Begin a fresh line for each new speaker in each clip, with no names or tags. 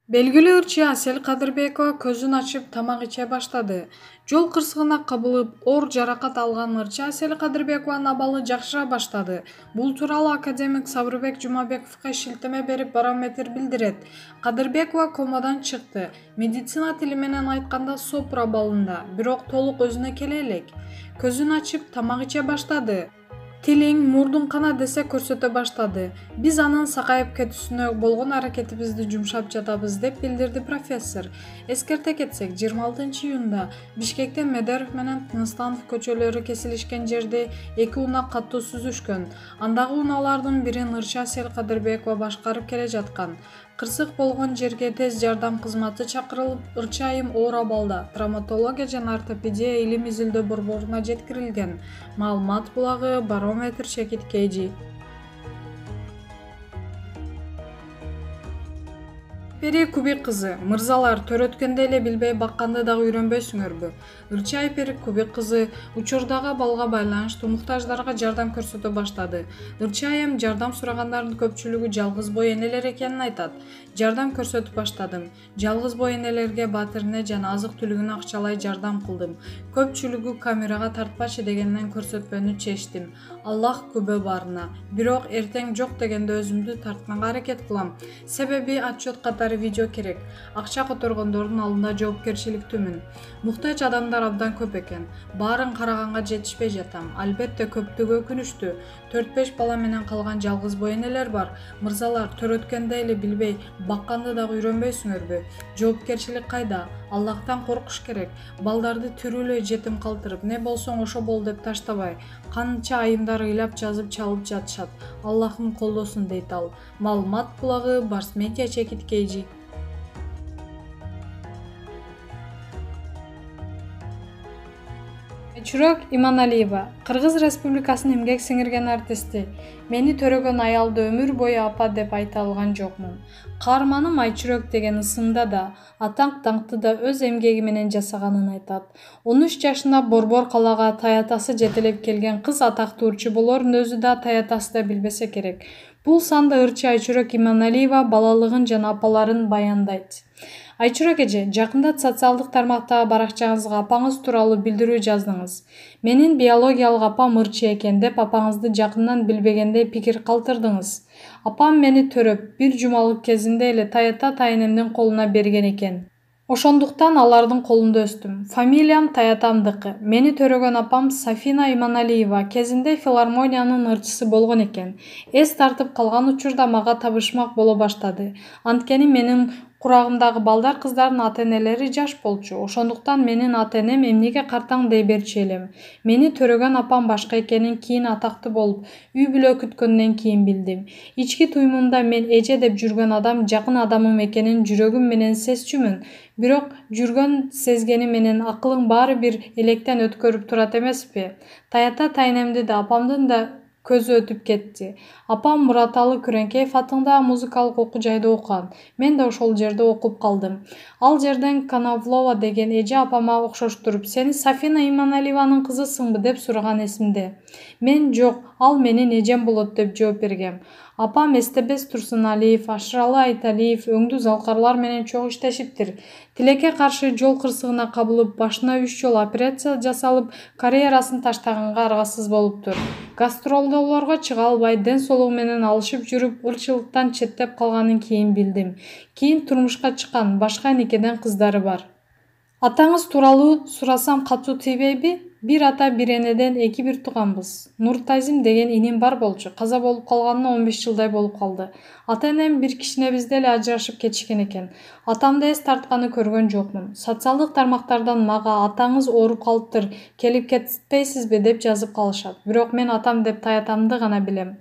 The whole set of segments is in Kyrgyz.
Белгилүү ырчы Асель Кадырбекова көзүн ачып тамак иче баштады. Жол кырсыгына кабылып, оор жаракат алган ырчы Асель Кадырбекованын абалы жакшыра баштады. Бул тууралуу академик Сабырбек Жумабековго шилтеме берип Барометр билдирет. Кадырбекова комадан чыкты. Медицина тили менен айтканда сопур абалында, бирок толук өзүнө келе элек. Көзүн ачып тамак иче баштады. Тилиң, мурдуң кана десе көрсөтө баштады. Биз анын сакайып кетүүсүнө болгон аракетибизди жумшап жатабыз, деп билдирди профессор. Эскерте кетсек, 26-июнда Бишкекте Медеров менен Тыныстанов көчөлөрү кесилишкен жерде эки унаа катуу сүзүшкөн. Андагы унаалардын бирин ырчы Асель Кадырбекова башкарып келе жаткан. Кырсык болгон жерге тез жардам кызматы чакырылып, ырчы айым оор абалда травматология жана ортопедия илим изилдөө борборуна жеткирилген. Маалымат булагы Барометр Чекит KG. Пери Кубик кызы, мырзалар, төрөткөндө эле билбей бакканды дагы үйрөнбөйсүңөрбү? Ырчы Айпери Кубик кызы учурдагы балга байланыштуу муктаждарга жардам көрсөтө баштады. Ырчы айым жардам сурагандардын көпчүлүгү жалгыз бой энелер экенин айтат. Жардам көрсөтүп баштадым. Жалгыз бой энелерге батирине жана азык-түлүгүнө акчалай жардам кылдым. Көпчүлүгү камерага тартпачы дегенден көрсөтпөнү чечтим. Аллах күбө барына. Бирок эртең жок дегенде өзүмдү тартканга аракет кылам. Себеби отчет катары видео керек. Акча которгондордун алдында жоопкерчиликтүүмүн. Муктаж адамдар абдан көп экен. Баарын караганга жетишпей жатам. Албетте көптүгү өкүнүчтүү. 4-5 бала менен калган жалгыз бой энелер бар. Мырзалар, төрөткөндө эле билбей бакканды дагы үйрөнбөйсүңөрбү? Жоопкерчилик кайда? Аллахтан коркуш керек. Балдарды тирүүлөй жетим калтырып, не болсоң ошо бол деп таштабай. Канча айымдар ыйлап жазып чалып жатышат. Аллахым колдосун, дейт ал. Маалымат булагы Барсметия Чекит KG. Айчүрөк Иманалиева, Кыргыз Республикасынын эмгек сиңирген артисти. Мени төрөгөн аялды өмүр бою апа деп айта алган жокмун. Каарманым Айчүрөк деген ысымда да, атаң даңкты да өз эмгеги менен жасаганын айтат. 13 жашында Борбор калаага таятасы жетелеп келген кыз атактуу ырчы болорун өзү да таятасы да билбесе керек. Бул санда ырчы Айчүрөк Иманалиева балалыгын жана апаларын баяндайт. Айчүрөк эже, жакында социалдык тармактагы баракчаңызга апаңыз тууралуу билдирүү жаздыңыз. Менин биологиялык апам ырчы экен деп апаңызды жакындан билбегендей пикир калтырдыңыз. Апам мени төрөп, бир жумалык кезинде эле таята тайнемдин колуна берген экен. Ошондуктан алардын колунда өстүм. Фамилиям таятамдыкы. Мени төрөгөн апам Сафина Иманалиева кезинде филармониянын ырчысы болгон экен. Эс тартып калган учурда мага табышмак боло баштады. Анткени менин курагымдагы балдар кыздардын ата-энелери жаш болчу. Ошондуктан менин ата-энем эмнеге картаң дей берчү элем. Мени төрөгөн апам башка экенин кийин атактуу болуп, үй бүлө күткөндөн кийин билдим. Ички туюмумда мен эже деп жүргөн адам жакын адамым экенин жүрөгүм менен сезчүмүн. Бирок жүргөн сезгени менен акылың баары бир электен өткөрүп турат эмеспи? Таята тайнемди да апамдын да көзү өтүп кетти. Апам Мураталы Күрөңкеев атындагы музыкалык окуу жайда окуган. Мен да ошол жерде окуп калдым. Ал жерден Коновлова деген эже апама окшоштуруп, сени Сафина Иманалиеванын кызысыңбы деп сураган эсимде. Мен жок, ал менин эжем болот деп жооп бергем. Апам Эстебес Турсуналиев, Ашыралы Айталиев өңдүү залкарлар менен чогуу иштешиптир. Тилекке каршы жол кырсыгына кабылып, башына 3 жолу операция жасалып, карьерасын таштаганга аргасыз болуптур. Гастролдоолорго чыга албай, ден соолугу менен алышып жүрүп, ырчылыктан четтеп калганын кийин билдим. Кийин турмушка чыккан, башка никеден кыздары бар. Атаңыз тууралуу сурасам катуу тийбейби? Бир ата бир энеден эки бир тууганбыз. Нуртазим деген иним бар болчу. Каза болуп калганына 15 жылдай болуп калды. Ата-энем бир кичинебизде эле ажырашып кетишкен экен. Атамды эс тартканы көргөн жокмун. Социалдык тармактардан мага атаңыз ооруп калыптыр, келип кетпейсизби деп жазып калышат. Бирок мен атам деп таятамды гана билем.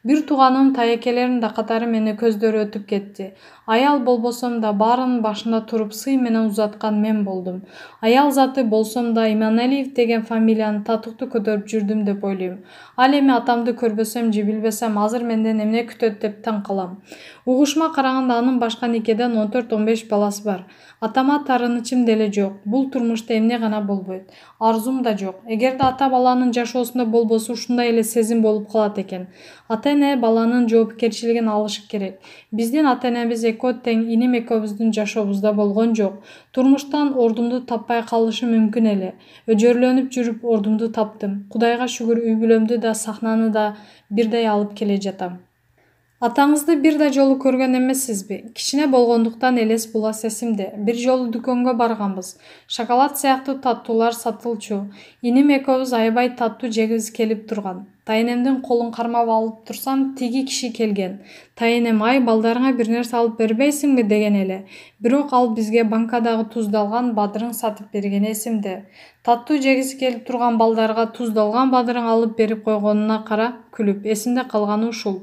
Бир тууганым таекелерим да катары мени көздөрү өтүп кетти. Аял болбосом да баарынын башында туруп сый менен узаткан мен болдум. Аял заты болсом да Иманалиев деген фамилияны татыктуу көтөрүп жүрдүм деп ойлойм. Ал эми атамды көрбөсөм же билбесем азыр менден эмне күтөт деп таң калам. Угушума караганда анын башка никеден 14-15 баласы бар. Атама тарынычым деле жок. Бул турмушта эмне гана болбойт. Арзум да жок. Эгерде ата баланын жашоосунда болбосо ушундай эле сезим болуп калат экен. Ата-эне баланын жоопкерчилигин алышы керек. Биздин ата-энебиз эко тең иним экөөбүздүн жашообузда болгон жок. Турмуштан ордумду таппай калышы мүмкүн эле. Өжөрлөнүп жүрүп ордумду таптым. Кудайга шүгүр, үй бүлөмдү да, сахнаны да бирдей алып келе жатам. Атаңызды бир да жолу көргөн эмессизби? Кичине болгондуктан элес булас эсимде. Бир жолу дүкөнгө барганбыз. Шоколад сыяктуу таттуулар сатылчу. Иним экөөбүз аябай таттуу жегибиз келип турган. Тайнемдин колун кармап алып турсам, тиги киши келген. Тайнем, ай, балдарыңа бир нерсе алып бербейсиңби деген эле. Бирок ал бизге банкадагы туздалган бадырың сатып берген эсимде. Таттуу жегиси келип турган балдарга туздалган бадырың алып берип койгонуна кара, күлүп, эсимде калганы ушул.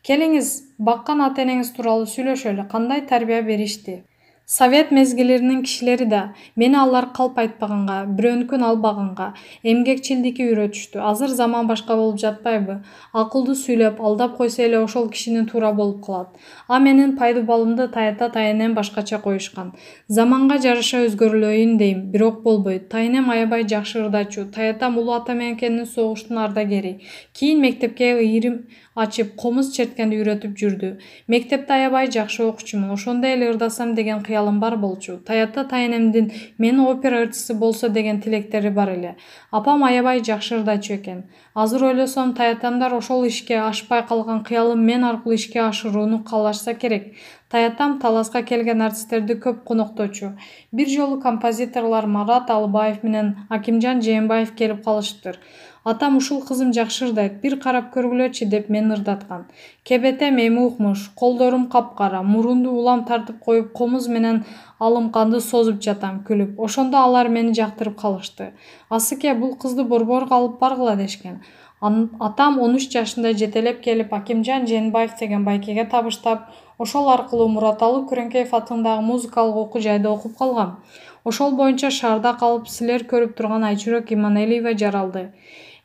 Келиңиз, баккан ата-энеңиз тууралуу сүйлөшөлү. Кандай тарбия беришти? Совет мезгилинин кишилери да мени алар калп айтпаганга, бирөөнүкүн албаганга, эмгекчилдикке үйрөтүштү. Азыр заман башка болуп жатпайбы? Акылдуу сүйлөп, алдап койсо эле ошол кишинин туура болуп калат. А менин пайдубалымды тайата тайнем башкача коюшкан. Заманга жараша өзгөрүлөйүн дейм, бирок болбойт. Тайнем аябай жакшы ырдачу. Таятам улуу ата мененкенин согуштун ардагери. Кийин мектепке ыйрым ачып, комуз черткенди үйрөтүп жүрдү. Мектепте аябай жакшы окуучумун. Ошондой эле ырдасам деген кыялым бар болчу. Таята тайнемдин мени опера ырчысы болсо деген тилектери бар эле. Апам аябай жакшы ырдачу экен. Азыр ойлосом, таятамдар ошол ишке ашпай калган кыялым мен аркылуу ишке ашырууну каалашса керек. Таятам таласка келген артисттерди көп конокточу. Бир жолу композиторлор Марат Алыбаев менен Акимжан Жээнбаев келип калышыптыр. Атам ушул кызым жакшы ырдайт, бир карап көргүлөчү деп мени ырдаткан. Кебетем эми укмуш, колдорум капкара, мурунду улам тартып коюп, комуз менен алымканды созуп жатам, күлүп. Ошондо алар мени жактырып калышты. Асыке, бул кызды борборго алып баргыла дешкен. Атам 13 жашында жетелеп келип Акимжан Жээнбаев деген байкеге табыштап, ошол аркылуу Мураталы Күрөңкеев атындагы музыкалык окуу жайда окуп калгам. Ошол боюнча шаарда калып, силер көрүп турган Айчүрөк Иманелиева жаралды.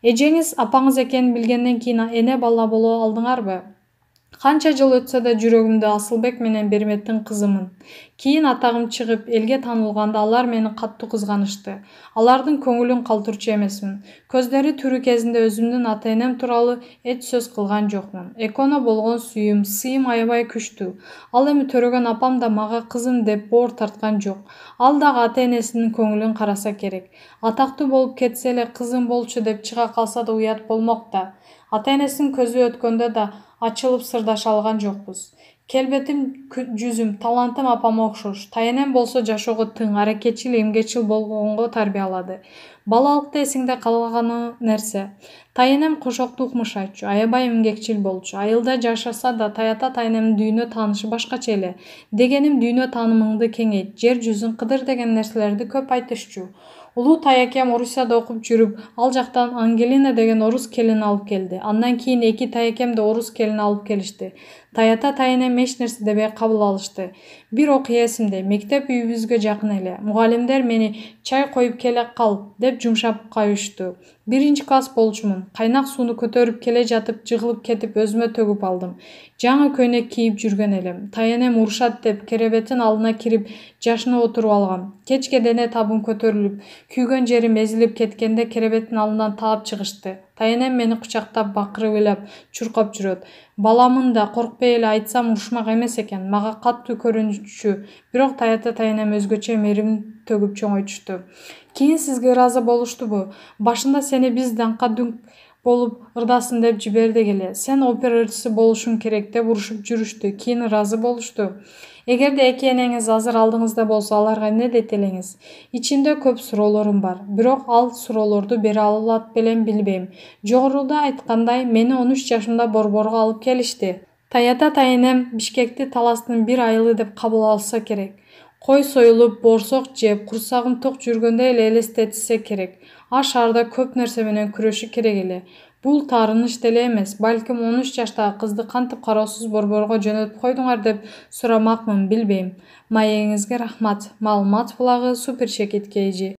Эжеңиз апаңыз экенин билгенден кийин эне бала боло алдыңарбы? Канча жыл өтсө да жүрөгүмдө Асылбек менен Берметтин кызымын. Кийин атагым чыгып, элге таанылганда алар мени катуу кызганышты. Алардын көңүлүн калтырчу эмесмин. Көздөрү тирүү кезинде өзүмдүн ата-энем тууралуу эч сөз кылган жокмун. Экөөнө болгон сыйым аябай күчтүү. Ал эми төрөгөн апам да мага кызым деп боор тарткан жок. Ал дагы ата-энесинин көңүлүн караса керек. Атактуу болуп кетсе эле кызым болчу деп чыга калса да уят болмок да. Ата-энесинин көзү өткөндө да ачылып сырдаша алган жокпуз. Келбетим, жүзүм, талантым апама окшош. Тайнем болсо жашоого тың, аракетчил, эмгекчил болгонго тарбиялады. Балалыкта эсиңде калган нерсе. Тайнем кошокту укмуш айтчу, аябай эмгекчил болчу. Айылда жашаса да таята тайнемдин дүйнө таанышы башкача эле. Дегеним дүйнө таанымыңды кеңейт, жер жүзүн кыдыр деген нерселерди көп айтышчу. Улуу таякем Орусияда окуп жүрүп, ал жактан Ангелина деген орус келин алып келди. Андан кийин эки таякем да орус келин алып келишти. Таята тайнем эч нерсе дебей кабыл алышты. Бир окуя эсимде, мектеп үйүбүзгө жакын эле. Мугалимдер мени чай коюп келе кал деп жумшап коюшту. 1-класс болчумун. Кайнак сууну көтөрүп келе жатып жыгылып кетип өзүмө төгүп алдым. Жаңы көйнөк кийип жүргөн элем. Тайнем урушат деп керебеттин алдына кирип жашынып отуруп алгам. Кечке дене табым көтөрүлүп, күйгөн жерим эзилип кеткенде керебеттин алдынан таап чыгышты. Тайнем мени кучактап бакырып ыйлап, чуркап жүрөт. Баламын да коркпой эле айтсам урушмак эмес экен. Мага катуу көрүнчү, бирок таята тайнем өзгөчө мээрим төгүп чоңойтушту. Кийин сизге ыраазы болуштубу? Башында сени биз даңкка дүңк болуп ырдасын деп жибердик эле. Сен опера ырчысы болушуң керек деп урушуп жүрүштү. Кийин ыраазы болушту. Эгерде эки энеңиз азыр алдыңызда болсо, аларга эмне дейт элеңиз? Ичимде көп суроолорум бар, бирок ал суроолорду бере алат белем билбейм. Жогоруда айткандай, мени 13 жашымда борборго алып келишти. Таята тайнем Бишкекти таластын бир айылы деп кабыл алса керек. Кой союлуп, боорсок жеп, курсагым ток жүргөндө эле элестетсе керек. А шаарда көп нерсе менен күрөшү керек эле. Бул таарыныч деле эмес, балким 13 жаштагы кызды кантип кароосуз борборго жөнөтүп койдуңар деп сурамакмын, билбейм. Маегиңизге рахмат. Маалымат булагы Суперчекит KG.